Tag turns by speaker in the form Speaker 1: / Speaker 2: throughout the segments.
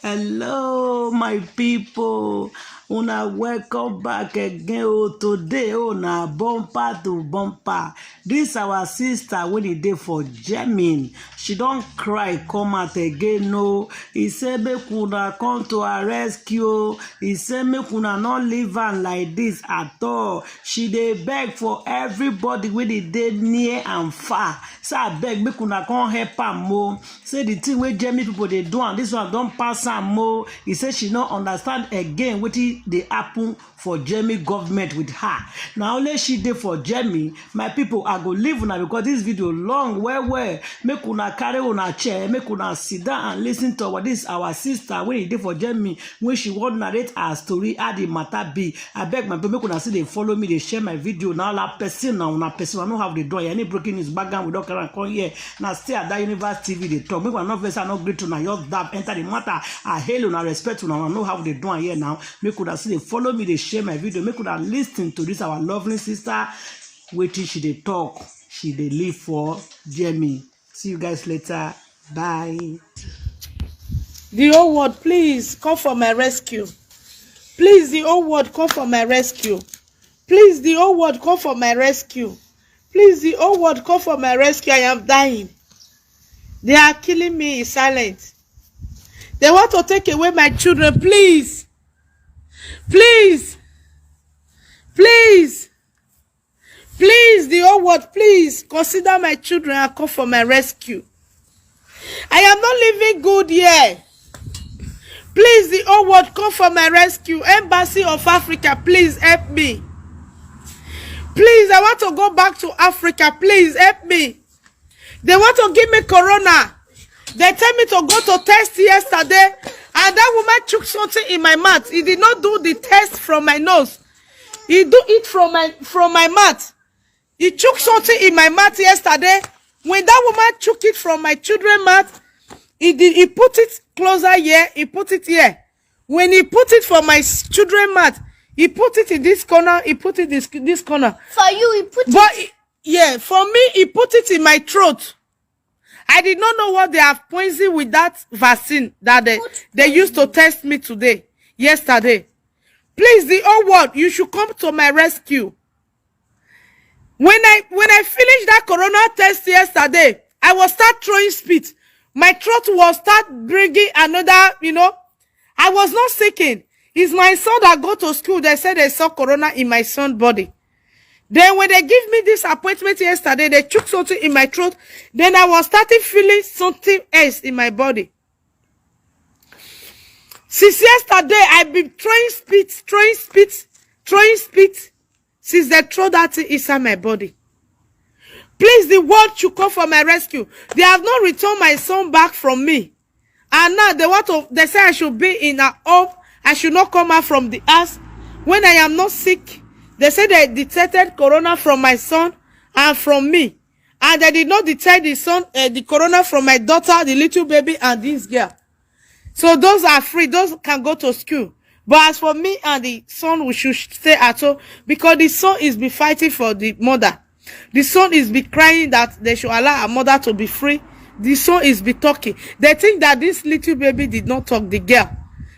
Speaker 1: Hello, my people. Una welcome back again. Oh, today, na bumper to bumper. This our sister when he did for Germany. She don't cry, come out again. No, he said make una come to her rescue. He said make una not leave her like this at all. She dey beg for everybody when he did near and far. So I beg make una come help her more. Say the thing where Germany people they do and this one don't pass her more. He said she don't understand again what they happen for Germany government with her. Now only she did for Germany. My people, I go leave now because this video long well. Make una carry una chair, make una sit down and listen to what this our sister when he did for Germany when she want narrate her story how the matter be. I beg my people make una see they follow me, they share my video. Now la person now una person I don't have the door. Any broken news background we don't carry come here. Now stay at that Universe TV they talk. Make una not verse not great to now your dab enter the matter. I hail una respect una know how they do here now. Make una see they follow me, they share my video. Make una listen to this our lovely sister. Waiting she they talk. She they live for Jamie. See you guys later. Bye.
Speaker 2: The whole world, please come for my rescue. Please, the whole world, come for my rescue. Please, the whole world, come for my rescue. Please, the whole world, come for my rescue. I am dying. They are killing me in silence. They want to take away my children. Please. Please. Please. Please, the whole world, please consider my children and come for my rescue. I am not living good here. Please, the whole world, come for my rescue. Embassy of Africa, please help me. Please, I want to go back to Africa. Please help me. They want to give me corona. They tell me to go to test yesterday, and that woman took something in my mouth. He did not do the test from my nose. He do it from my mouth. He took something in my mouth yesterday. When that woman took it from my children's mouth, he put it closer here. He put it here. When he put it for my children's mouth, he put it in this corner. He put it this corner.
Speaker 3: For you, he put
Speaker 2: it. Yeah, for me, he put it in my throat. I did not know what they have poisoned with that vaccine that they used to test me yesterday. Please, the whole world, you should come to my rescue. When I finished that corona test yesterday, I was start throwing spit. My throat was start bringing another, I was not sicking. It's my son that go to school. They said they saw corona in my son's body. Then when they give me this appointment yesterday, they took something in my throat. Then I was starting feeling something else in my body. Since yesterday, I've been throwing spit. Since they throw that thing inside my body. Please, the world should come for my rescue. They have not returned my son back from me. And now they say I should be in a home. I should not come out from the house. When I am not sick, they say they detected corona from my son and from me. And they did not detect the corona from my daughter, the little baby, and this girl. So those are free. Those can go to school. But as for me and the son, we should stay at home because the son is be fighting for the mother. The son is be crying that they should allow a mother to be free. The son is be talking. They think that this little baby did not talk, the girl.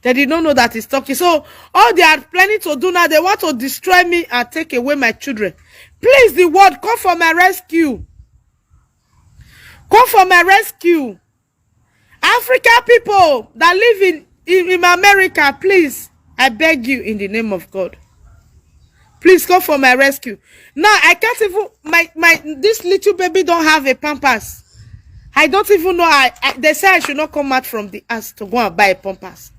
Speaker 2: They did not know that he's talking. So all they are planning to do now, they want to destroy me and take away my children. Please, the world, come for my rescue. Come for my rescue. African people that live in America, please, I beg you in the name of God. Please come for my rescue. Now, I can't even, this little baby don't have a pampers. I don't even know, they say I should not come out from the house to go and buy a pampers.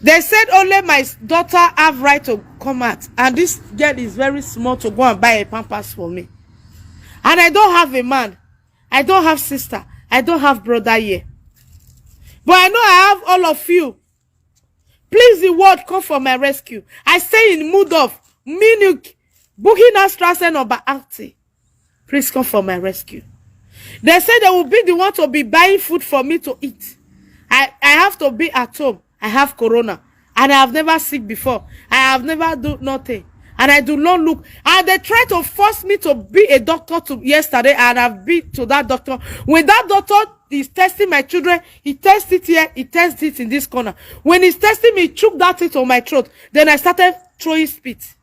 Speaker 2: They said only my daughter have right to come out. And this girl is very small to go and buy a pampers for me. And I don't have a man. I don't have sister. I don't have brother here. But I know I have all of you. Please, the world, come for my rescue. I stay in mood of Munich, Buchina Strasse number 80. Please come for my rescue. They say they will be the one to be buying food for me to eat. I have to be at home. I have corona. And I have never sick before. I have never do nothing. And I do not look. And they try to force me to be a doctor yesterday, and I've been to that doctor. When that doctor is testing my children, he tests it here, he tests it in this corner. When he's testing me, he took that thing on my throat. Then I started throwing spit.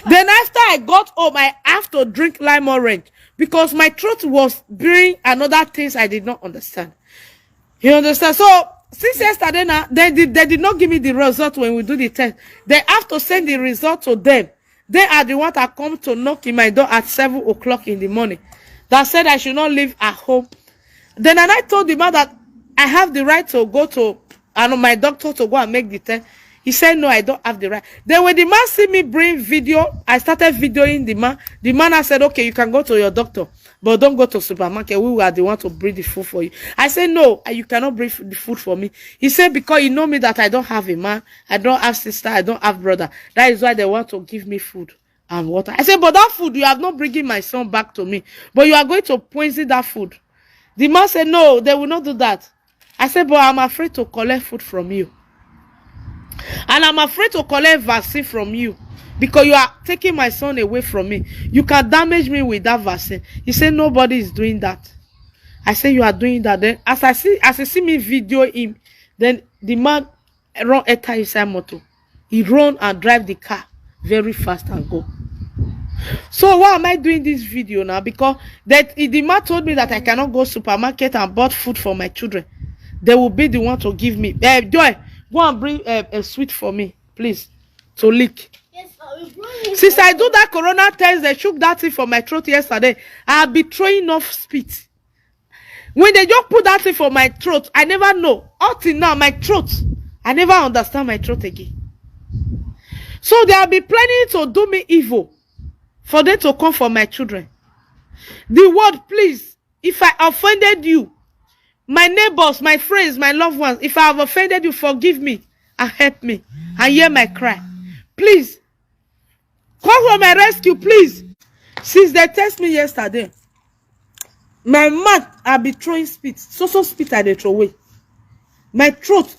Speaker 2: Then after I got home, I have to drink lime orange because my throat was bearing another things I did not understand. You understand? So since yesterday now, they did not give me the result when we do the test. They have to send the result to them. They are the ones that come to knock in my door at 7 o'clock in the morning. That said I should not leave at home. Then and I told the man that I have the right to go to my doctor to go and make the test. He said, no, I don't have the right. Then when the man see me bring video, I started videoing the man. The man I said, okay, you can go to your doctor, but don't go to supermarket. We are the one to bring the food for you. I said, no, you cannot bring the food for me. He said, because you know me that I don't have a man, I don't have sister, I don't have brother. That is why they want to give me food and water. I said, but that food, you have not bringing my son back to me, but you are going to poison that food. The man said, no, they will not do that. I said, but I'm afraid to collect food from you. And I'm afraid to collect vaccine from you because you are taking my son away from me. You can damage me with that vaccine. He said nobody is doing that. I said you are doing that. Then as I see me video him, then the man run enter inside motor. He run and drive the car very fast and go. So why am I doing this video now? Because the man told me that I cannot go supermarket and bought food for my children. They will be the one to give me. Joy, go and bring a sweet for me, please, to lick. Yes, since I do that corona test, they shook that thing for my throat yesterday. I'll be throwing off spit. When they just put that thing for my throat, I never know. Up till now, my throat, I never understand my throat again. So they'll be planning to do me evil for them to come for my children. The word, please, if I offended you, my neighbors, my friends, my loved ones, if I have offended you, forgive me and help me and hear my cry. Please, come for my rescue, please. Since they test me yesterday, my mouth, I'll be throwing spit. So spit I they throw away. My throat,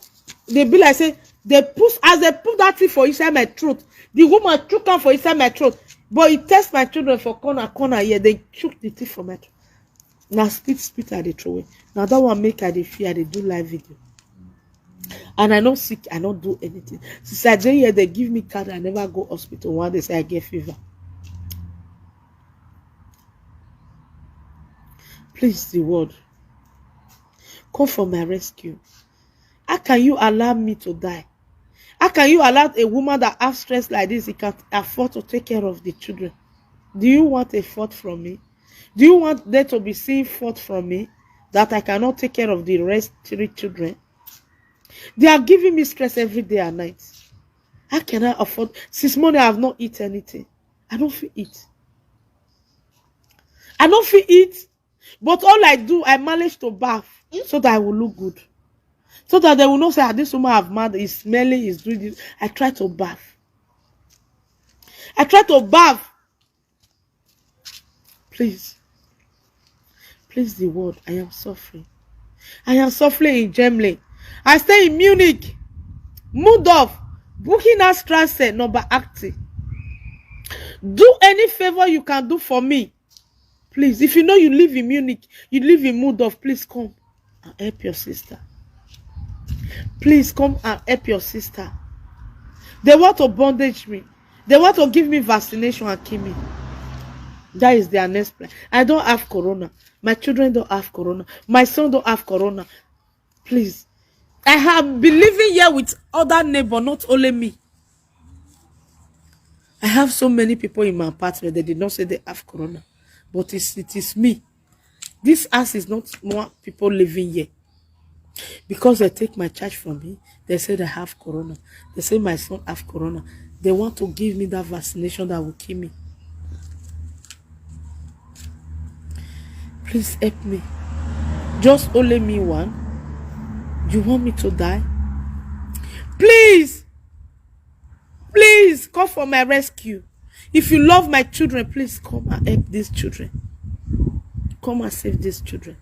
Speaker 2: they be like, say, as they put that thing for inside my throat, the woman took am for inside my throat. But it test my children for corner here. They took the thing from my throat. Now spit I they throw away. Now that one make I they fear, they do live video. And I not sick, I not do anything. Since I did here, they give me card, I never go hospital. One day say I get fever. Please, the word, come for my rescue. How can you allow me to die? How can you allow a woman that has stress like this, he can afford to take care of the children? Do you want a fault from me? Do you want there to be seeing fault from me that I cannot take care of the rest 3 children? They are giving me stress every day and night. How can I afford? Since morning I have not eaten anything. I don't feel it. I don't feel it. But all I do, I manage to bath so that I will look good. So that they will not say, this woman have mad, is smelling, is doing this. I try to bath. I try to bath. Please. Please, the word, I am suffering. I am suffering in Germany. I stay in Munich. Mood off. Booking Strasse, number active. Do any favor you can do for me. Please, if you know you live in Munich, you live in mood off, please come and help your sister. Please come and help your sister. They want to bondage me. They want to give me vaccination and kill me. That is their next plan. I don't have corona. My children don't have corona. My son don't have corona. Please. I have been living here with other neighbors, not only me. I have so many people in my apartment. They did not say they have corona. But it is me. This house is not more people living here. Because they take my charge from me, they say they have corona. They say my son have corona. They want to give me that vaccination that will kill me. Please help me. Just only me one. You want me to die? Please. Please come for my rescue. If you love my children, please come and help these children. Come and save these children.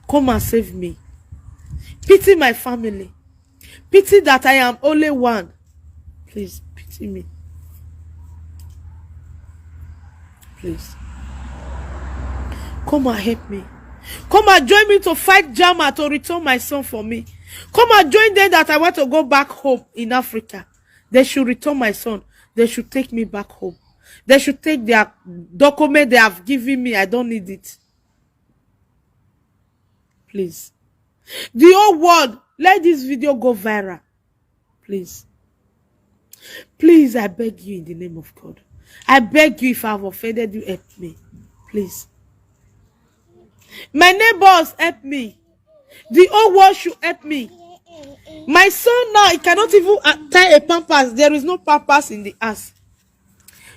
Speaker 2: Come and save me. Pity my family. Pity that I am only one. Please, pity me. Please. Come and help me. Come and join me to fight Jama to return my son for me. Come and join them that I want to go back home in Africa. They should return my son. They should take me back home. They should take their document they have given me. I don't need it. Please. The whole world, let this video go viral. Please. Please, I beg you in the name of God. I beg you, if I have offended you, help me. Please. My neighbors, help me. The whole world should help me. My son now, he cannot even tie a pampers. There is no pampers in the house.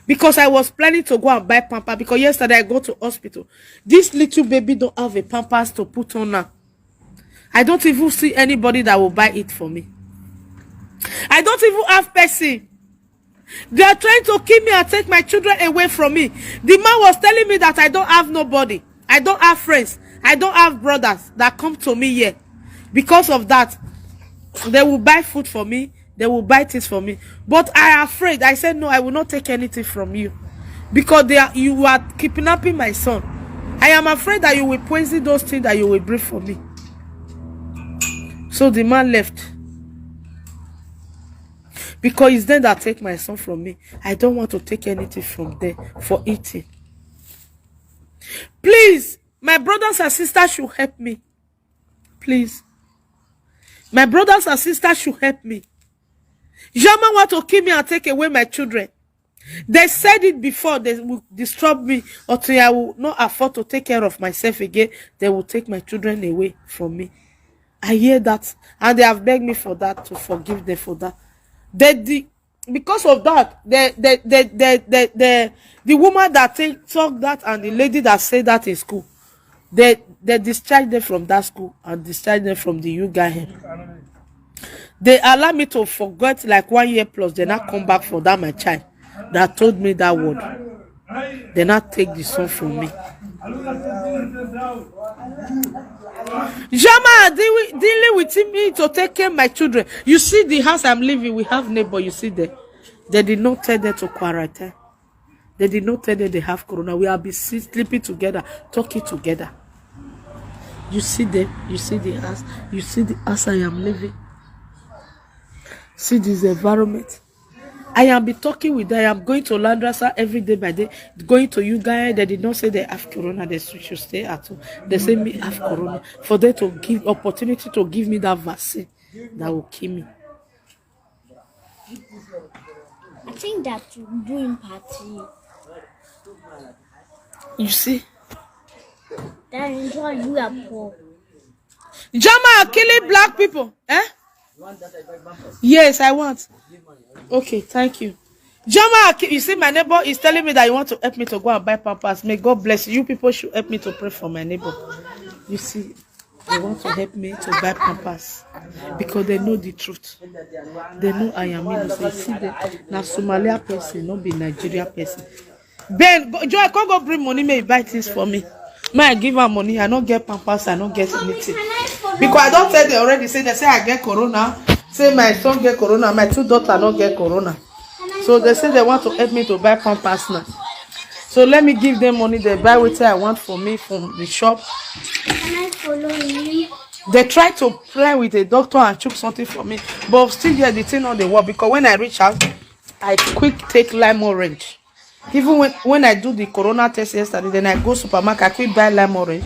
Speaker 2: Because I was planning to go and buy pampers. Because yesterday I go to hospital. This little baby don't have a pampers to put on now. I don't even see anybody that will buy it for me. I don't even have person. They are trying to kill me and take my children away from me. The man was telling me that I don't have nobody. I don't have friends. I don't have brothers that come to me here. Because of that, they will buy food for me. They will buy things for me. But I am afraid. I said, no, I will not take anything from you. Because you are kidnapping my son. I am afraid that you will poison those things that you will bring for me. So the man left. Because it's them that take my son from me. I don't want to take anything from them for eating. Please, my brothers and sisters should help me. Please. My brothers and sisters should help me. Jama want to kill me and take away my children. They said it before. They will disturb me until I will not afford to take care of myself again. They will take my children away from me. I hear that. And they have begged me for that, to forgive them for that. Because of that, the woman that talked that and the lady that said that in school, they discharged them from that school and discharged them from the UGAHEM. They allow me to forget like 1 year plus. They not come back for that my child that told me that word. They not take the son from me. Jama dealing with me to take care of my children. You see the house I'm living, we have neighbor, you see there. They did not tell them to quarantine. They did not tell them they have corona. We have been sleeping together, talking together. You see them, you see the house, you see the house I am living. See this environment. I am be talking with them. I am going to Landrasa every day by day. Going to you guys. They did not say they have corona. They should stay at home. They say me have corona. For them to give opportunity to give me that vaccine that will kill me.
Speaker 3: I think that doing party.
Speaker 2: You see?
Speaker 3: That is why you are poor.
Speaker 2: Jama are killing black people. Eh? Yes, I want. Okay, thank you. Jama, you see, my neighbor is telling me that you want to help me to go and buy pampers. May God bless you. You people should help me to pray for my neighbor. You see, they want to help me to buy pampers because they know the truth. They know I am innocent. See, now Somalia person, not be Nigeria person. Ben, Joy, I can't go bring money. May you buy things for me. May I give her money? I don't get pampers. I don't get anything. Because I don't tell they already say, they say I get corona. Say my son get corona. My 2 daughters don't get corona. So they say they want to help me to buy pampers now. So let me give them money. They buy what I want for me from the shop.
Speaker 3: Can I follow you?
Speaker 2: They try to play with the doctor and chook something for me. But still here the thing on the wall. Because when I reach out, I quick take lime orange. Even when I do the corona test yesterday, then I go supermarket, I quick buy lime orange.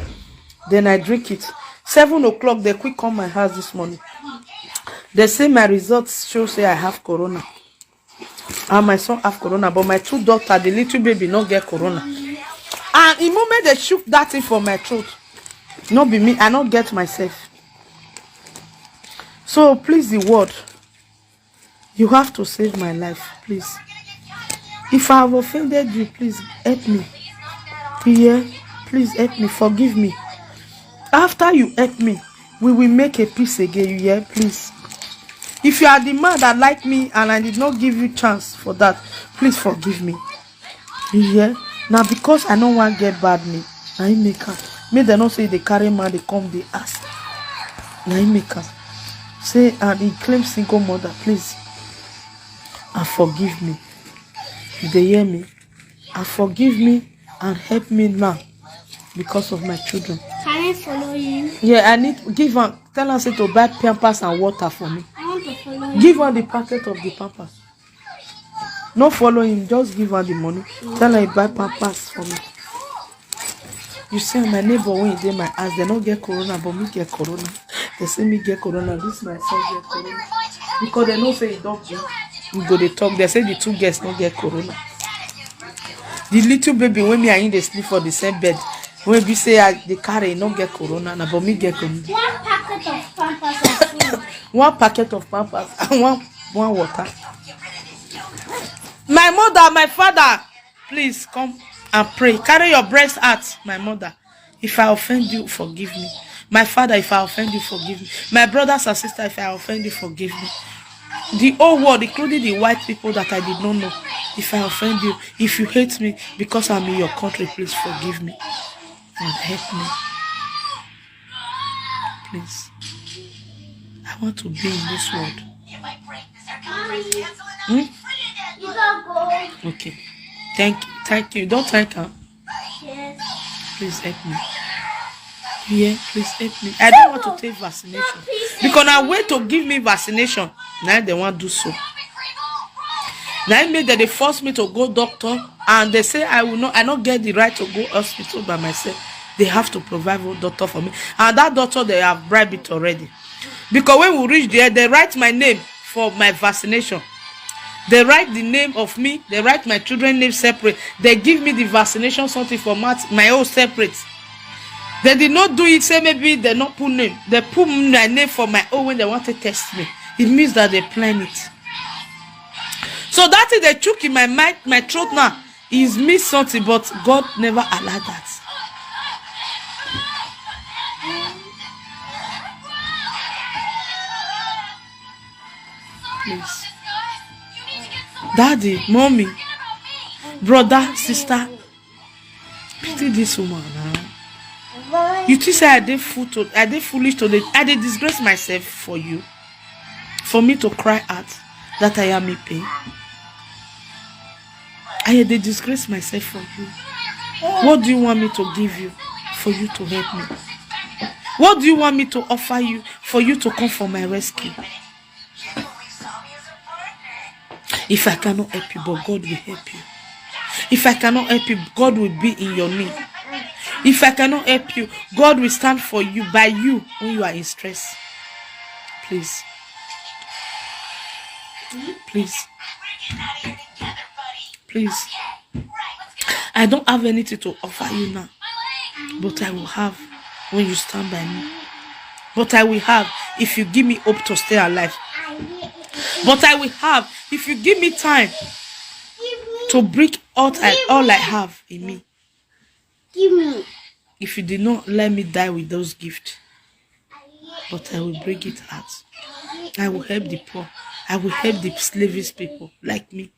Speaker 2: Then I drink it. 7 o'clock, they quick come my house this morning. They say my results show say I have corona. And my son have corona. But my 2 daughters, the little baby, not get corona. And the moment they shook that thing for my throat, not be me, I not get myself. So please, the word, you have to save my life, please. If I have offended you, please help me. Yeah, please help me, forgive me. After you help me, we will make a peace again, yeah, please. If you are the man that like me and I did not give you chance for that, please forgive me. Yeah. Now because I don't want to get bad me, I make her. May they not say they carry man, they come, they ask. I make her. Say and he claims single mother, please. And forgive me. If they hear me, and forgive me and help me now because of my children.
Speaker 3: Can I follow you?
Speaker 2: Yeah, I need give her, tell her say to buy pampers and water for me.
Speaker 3: I want to follow you.
Speaker 2: Give her the packet of the pampers. Not follow him, just give her the money. Tell her buy pampers for me. You see, my neighbor when he did my house, they don't get corona, but me get corona. They say me get corona. This my son get corona because they know say he don't get. We go they talk. They say the two girls don't get corona. The little baby when me and him they sleep for the same bed. When we say they carry no get corona, na but me get corona.
Speaker 3: One packet of pampers and food.
Speaker 2: One packet of pampers and one water. My mother, my father, please come and pray. Carry your breast out, my mother. If I offend you, forgive me. My father, if I offend you, forgive me. My brothers and sisters, if I offend you, forgive me. The whole world, including the white people that I did not know, if I offend you, if you hate me because I'm in your country, please forgive me and help me. Please. I want to be in this world.
Speaker 3: You don't go.
Speaker 2: Okay. Thank you. Don't thank her.
Speaker 3: Yes.
Speaker 2: Please help me. Yeah, please help me. I don't want to take vaccination. Because I wait to give me vaccination. Now they want to do so. Now it made that they force me to go doctor and they say I not get the right to go hospital by myself. They have to provide a doctor for me. And that doctor they have bribed it already. Because when we reach there, they write my name for my vaccination. They write the name of me. They write my children's name separate. They give me the vaccination something for my own separate. They did not do it. Say maybe they not put name. They put my name for my own when they want to test me. It means that they plan it. So that is they took in my mind, my throat now is me something, but God never allowed that. Please. Daddy, mommy, brother, sister, pity this woman now. You think say I did foolish today? I did disgrace myself for you, for me to cry out that I am in pain. I did disgrace myself for you. What do you want me to give you for you to help me? What do you want me to offer you for you to come for my rescue? If I cannot help you, but God will help you. If I cannot help you, God will be in your need. If I cannot help you, God will stand for you, by you, when you are in stress. Please. Please. Please. I don't have anything to offer you now, but I will have when you stand by me. But I will have if you give me hope to stay alive. But I will have if you give me time to bring out all I have in me.
Speaker 3: Give me.
Speaker 2: If you did not let me die with those gifts, but I will bring it out. I will help the poor. I will help the slavish people like me.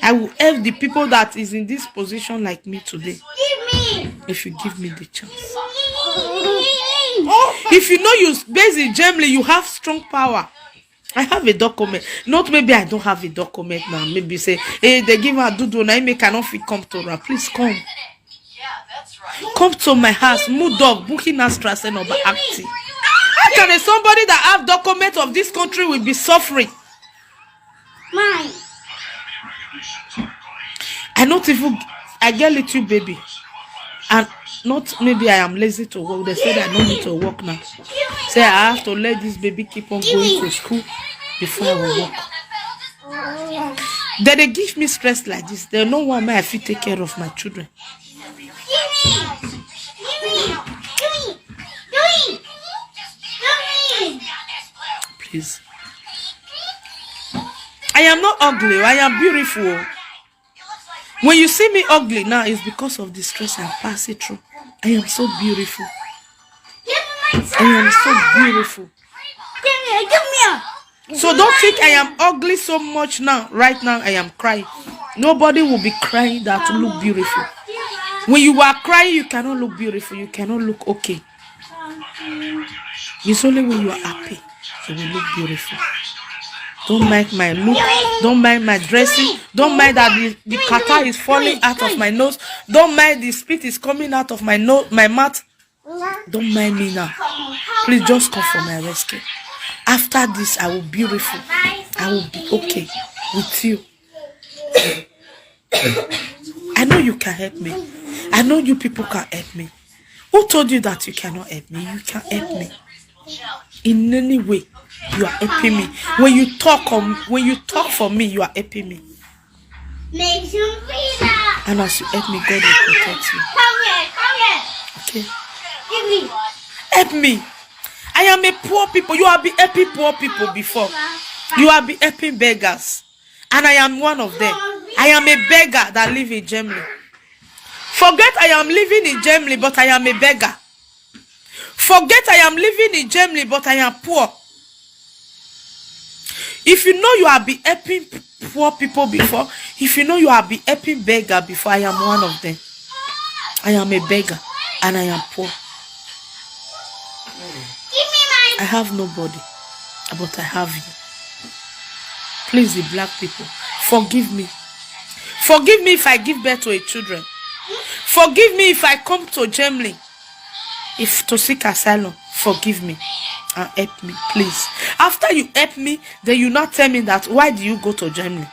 Speaker 2: I will help the people that is in this position like me today.
Speaker 3: Give me.
Speaker 2: If you give me the chance. If you know you based in Germany, you have strong power. I have a document. Not maybe I don't have a document now. Maybe say, hey, they give her dudu and I make cannot fit come to her. Please come. Come to my house. Mudog, Buckinghamstrasse, or Acti. How can somebody that have document of this country will be suffering?
Speaker 3: Mine.
Speaker 2: I get little baby. And not maybe I am lazy to work. They said I don't need to work now. Say I have to let this baby keep on going to school before I will work. Then they give me stress like this. They don't want me to take care of my children. Please. I am not ugly. I am beautiful. When you see me ugly now, it's because of the stress I'm passing through. I am so beautiful. I am so beautiful. So don't think I am ugly so much now. Right now, I am crying. Nobody will be crying that look beautiful. When you are crying, you cannot look beautiful. You cannot look okay. It's only when you are happy you will look beautiful. Don't mind my look. Don't mind my dressing. Don't mind that the catarrh is falling out of my nose. Don't mind the spit is coming out of my nose, my mouth. Don't mind me now. Please just come for my rescue. After this, I will be beautiful. I will be okay with you. I know you can help me. I know you people can help me. Who told you that you cannot help me? You can help me. In any way, you are helping me. When you talk for me, you are helping me. And as you help me, God will protect you. Okay? Help me. I am a poor people. You have been helping poor people before. You have been helping beggars. And I am one of them. I am a beggar that live in Germany. Forget I am living in Germany, but I am a beggar. Forget I am living in Germany, but I am poor. If you know you have been helping poor people before, if you know you have been helping beggar before, I am one of them. I am a beggar and I am poor. I have nobody, but I have you. Please, the black people, forgive me. Forgive me if I give birth to a children. Forgive me if I come to Germany to seek asylum. Forgive me and help me, please. After you help me, then you not tell me that why do you go to Germany?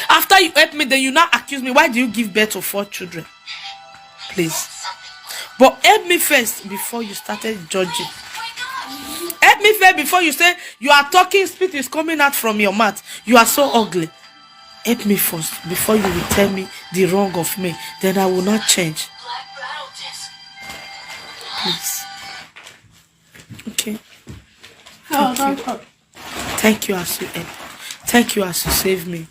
Speaker 2: After you help me, then you not accuse me why do you give birth to 4 children? Please. But help me first before you started judging. Help me first before you say you are talking, spit is coming out from your mouth. You are so ugly. Help me first before you will tell me the wrong of me. Then I will not change. Please. Okay. Thank you. Thank you as you help. Thank you as you save me.